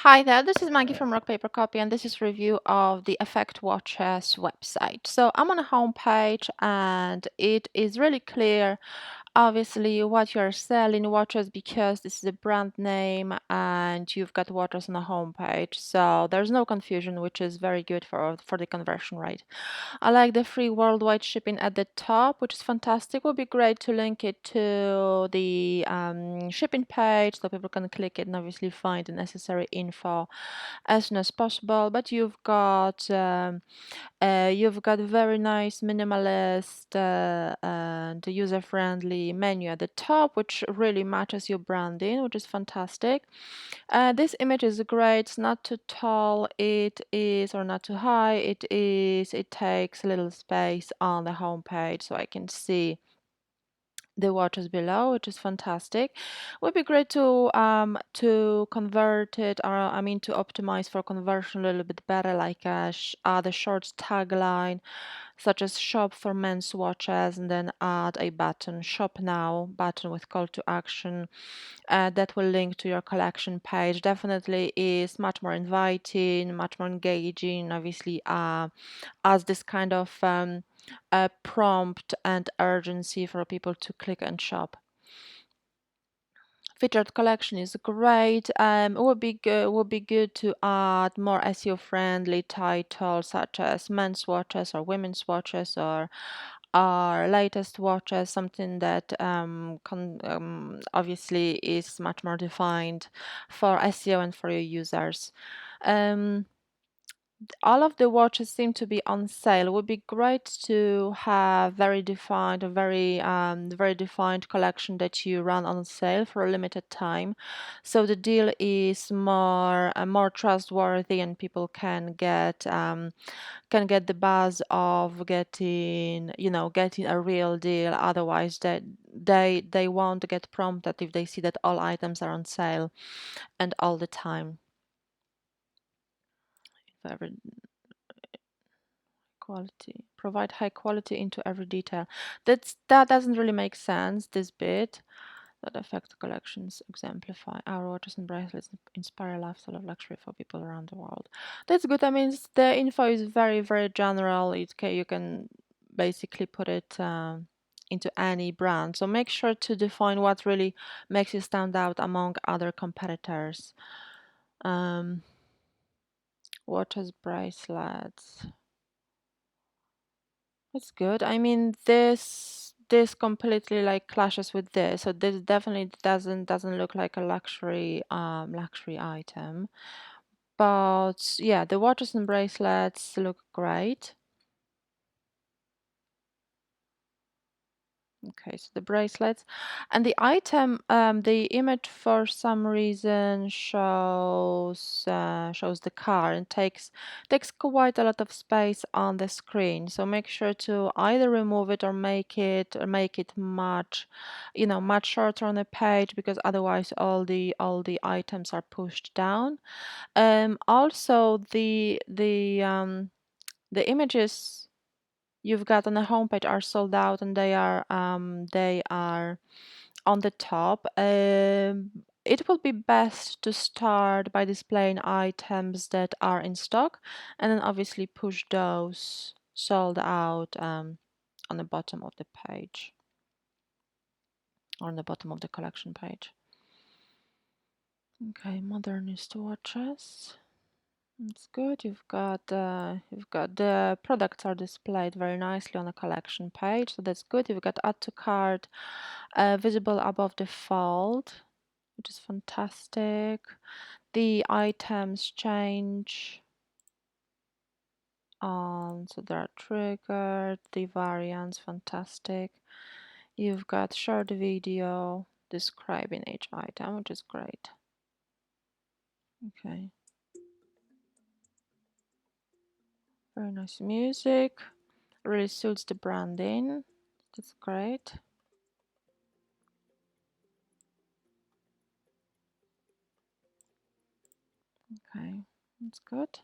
Hi there, this is Maggie from Rock Paper Copy, and this is review of the Effect Watches website. So I'm on a home page, and it is really clear, obviously, what you're selling watches, because this is a brand name and you've got watches on the home page. So there's no confusion, which is very good for the conversion rate. I like the free worldwide shipping at the top, which is fantastic. Would be great to link it to the shipping page so people can click it and obviously find the necessary info as soon as possible. But you've got a very nice minimalist and user-friendly menu at the top, which really matches your branding, which is fantastic. This image is great. It's not too tall, it is, or not too high. It is. It takes a little space on the home page, so I can see the watches below, which is fantastic. Would be great to convert it, or I mean to optimize for conversion a little bit better, like add a short tagline such as shop for men's watches, and then add a button, shop now button with call to action that will link to your collection page. Definitely is much more inviting, much more engaging, obviously as this kind of prompt and urgency for people to click and shop. Featured collection is great. It would be good to add more SEO friendly titles such as men's watches or women's watches or our latest watches, something that obviously is much more defined for SEO and for your users. Um, all of the watches seem to be on sale. It would be great to have very defined collection that you run on sale for a limited time, so the deal is more trustworthy and people can get the buzz of getting a real deal. Otherwise, they won't get prompted if they see that all items are on sale and all the time. If ever quality provide high quality into every detail, that doesn't really make sense, this bit. That affect collections exemplify our watches and bracelets inspire a lifestyle of luxury for people around the world. That's good. I mean, the info is very general. You can basically put it into any brand, so make sure to define what really makes you stand out among other competitors. um, Watches, bracelets, that's good. I mean, this completely like clashes with this, so this definitely doesn't look like a luxury item. But yeah, the watches and bracelets look great. Okay, so the bracelets and the item, the image for some reason shows the car and takes quite a lot of space on the screen. So make sure to either remove it or make it much shorter on the page, because otherwise all the items are pushed down. Also the images you've got on the homepage are sold out, and they are on the top. It will be best to start by displaying items that are in stock, and then obviously push those sold out on the bottom of the page, or on the bottom of the collection page. Okay, modernist watches. It's good. You've got the products are displayed very nicely on the collection page, so that's good. You've got add to cart visible above the fold, which is fantastic. The items change on, so they're triggered. The variants, fantastic. You've got short video describing each item, which is great. Okay, very nice music. Really suits the branding. That's great. Okay, that's good.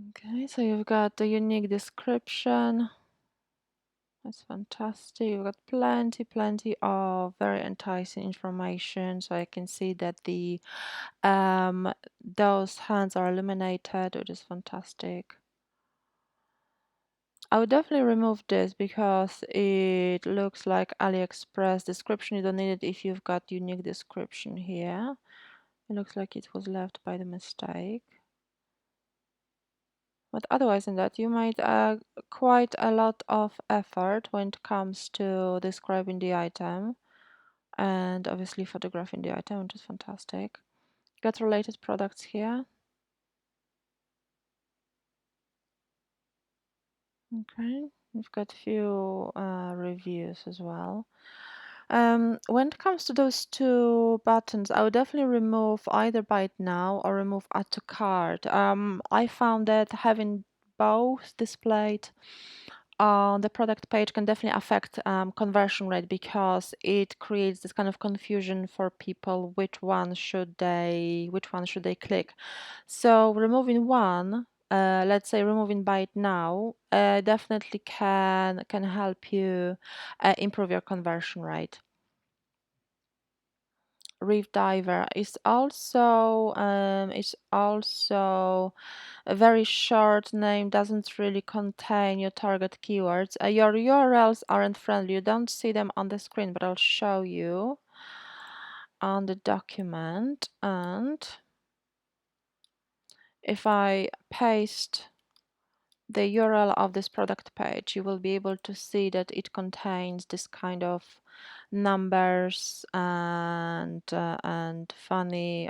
Okay, so you've got the unique description. That's fantastic. You've got plenty of very enticing information. So I can see that the those hands are illuminated, which is fantastic. I would definitely remove this because it looks like AliExpress description. You don't need it if you've got unique description here. It looks like it was left by the mistake. But otherwise than that, you made quite a lot of effort when it comes to describing the item and obviously photographing the item, which is fantastic. Got related products here. Okay, we've got a few reviews as well. When it comes to those two buttons, I would definitely remove either buy it now or remove add to cart. I found that having both displayed on the product page can definitely affect conversion rate because it creates this kind of confusion for people which one should they click. So removing one, let's say removing buy it now, definitely can help you improve your conversion rate. Reef Diver is also a very short name, doesn't really contain your target keywords. Your URLs aren't friendly. You don't see them on the screen, but I'll show you on the document. And if I paste the URL of this product page, you will be able to see that it contains this kind of numbers and funny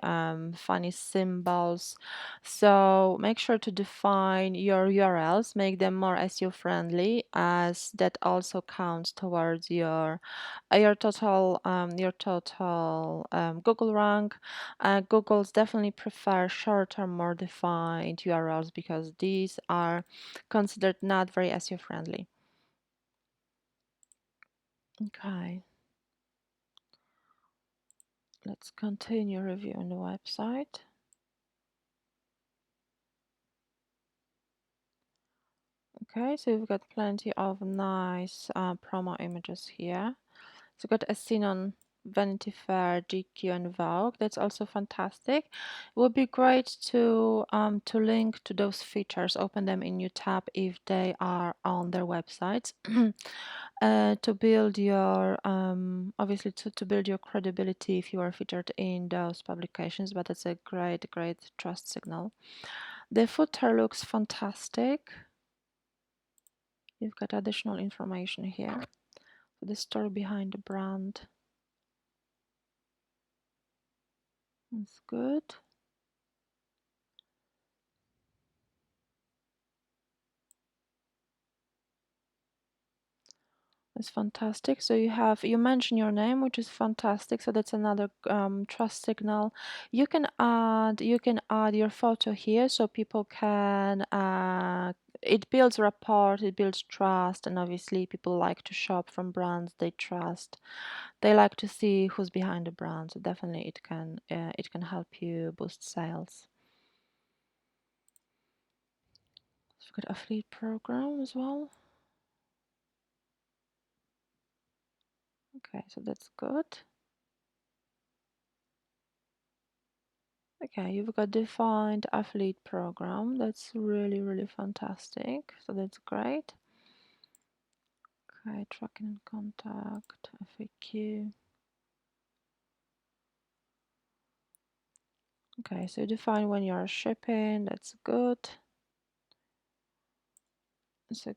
symbols. So make sure to define your URLs, make them more SEO friendly, as that also counts towards your total Google rank. Google's definitely prefer shorter, more defined URLs because these are considered not very SEO friendly. Okay, let's continue reviewing the website. Okay, so we've got plenty of nice promo images here. So we've got a scene on Vanity Fair, GQ, and Vogue. That's also fantastic. It would be great to link to those features, open them in new tab if they are on their websites. To build your obviously to build your credibility if you are featured in those publications, but it's a great trust signal. The footer looks fantastic. You've got additional information here. The story behind the brand is good. It's fantastic. So you mention your name, which is fantastic. So that's another trust signal. You can add your photo here, so people can. It builds rapport, it builds trust, and obviously people like to shop from brands they trust. They like to see who's behind the brand. So definitely it can help you boost sales. So we've got affiliate program as well. Okay, so that's good. Okay, you've got defined affiliate program. That's really fantastic. So that's great. Okay, tracking and contact, FAQ. Okay, so you define when you are shipping. That's good. So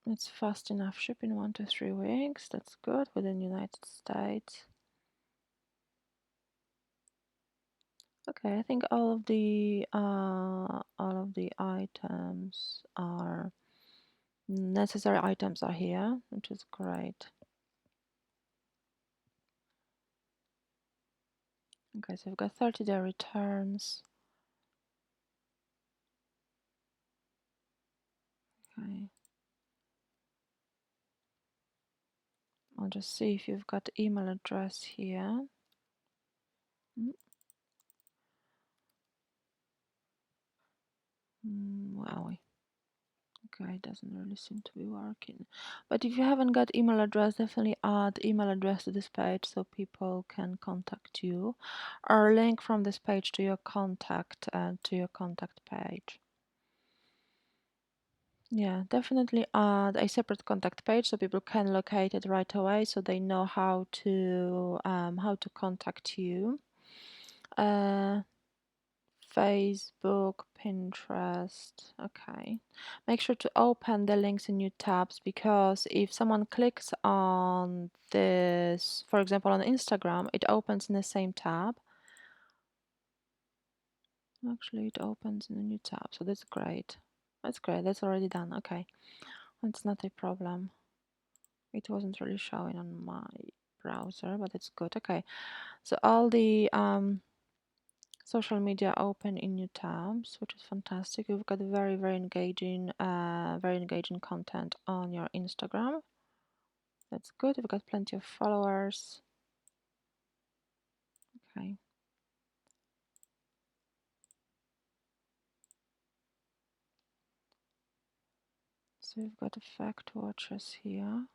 it's fast enough shipping, 1 to 3 weeks. That's good within United States. Okay, I think all of the items are necessary items are here, which is great. Okay, so we've got 30-day returns. Okay, I'll just see if you've got email address here. Where are we? Okay, it doesn't really seem to be working. But if you haven't got email address, definitely add email address to this page so people can contact you, or link from this page to your contact page. Yeah, definitely add a separate contact page so people can locate it right away, so they know how to contact you. Uh, Facebook, Pinterest. Okay. Make sure to open the links in new tabs, because if someone clicks on this, for example, on Instagram, it opens in the same tab. Actually, it opens in a new tab, so that's great. That's great. That's already done. Okay. That's not a problem. It wasn't really showing on my browser, but it's good. Okay. So all the social media open in new tabs, which is fantastic. You've got very engaging content on your Instagram. That's good. You've got plenty of followers. Okay. So you've got effect watches here.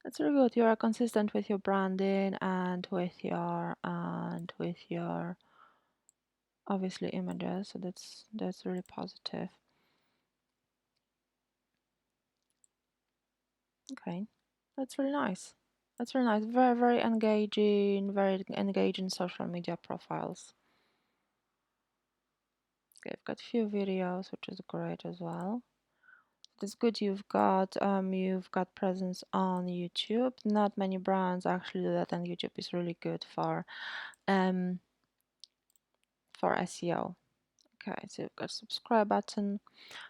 That's really good. You are consistent with your branding and with your obviously images. So that's really positive. Okay. That's really nice. That's really nice. Very engaging social media profiles. Okay, I've got a few videos, which is great as well. It's good you've got presence on YouTube. Not many brands actually do that, and YouTube is really good for SEO. Okay, so you've got subscribe button,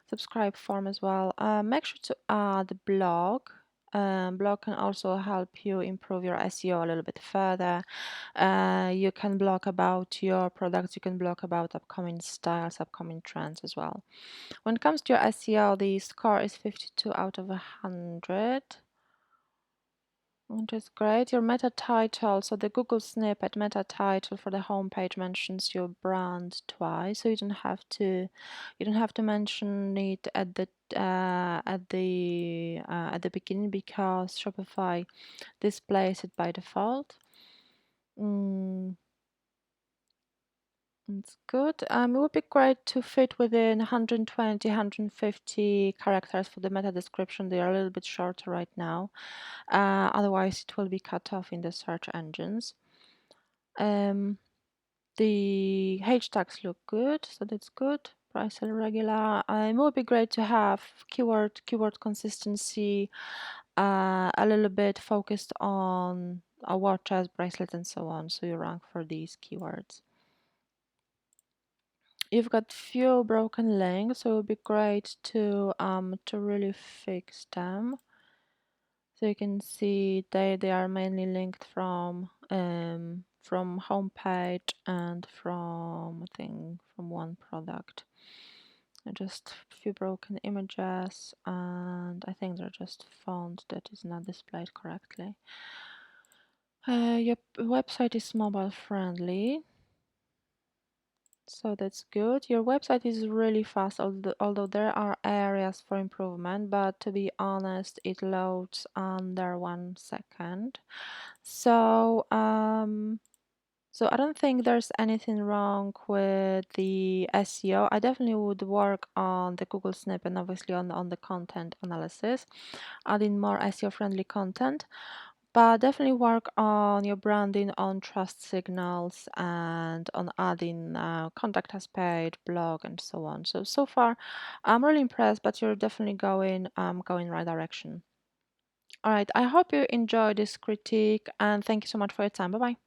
subscribe form as well. Make sure to add blog. Blog can also help you improve your SEO a little bit further. You can blog about your products, you can blog about upcoming styles, upcoming trends as well. When it comes to your SEO, the score is 52 out of 100, which is great. Your meta title, so the Google snippet meta title for the homepage mentions your brand twice, so you don't have to mention it at the beginning, because Shopify displays it by default. Mm, it's good. It would be great to fit within 120, 150 characters for the meta description. They are a little bit shorter right now. Otherwise, it will be cut off in the search engines. The hashtags look good, so that's good. Price regular. It would be great to have keyword consistency, a little bit focused on watches, bracelets, and so on. So you rank for these keywords. You've got few broken links, so it would be great to really fix them. So you can see they are mainly linked from homepage and from, I think, from one product. Just a few broken images, and I think they're just font that is not displayed correctly. Your website is mobile friendly, so that's good. Your website is really fast, although there are areas for improvement, but to be honest, it loads under 1 second. So, so I don't think there's anything wrong with the SEO. I definitely would work on the Google snip and obviously on the content analysis, adding more SEO friendly content. But definitely work on your branding, on trust signals, and on adding contact us page, blog, and so on. So far, I'm really impressed. But you're definitely going right direction. All right. I hope you enjoyed this critique, and thank you so much for your time. Bye bye.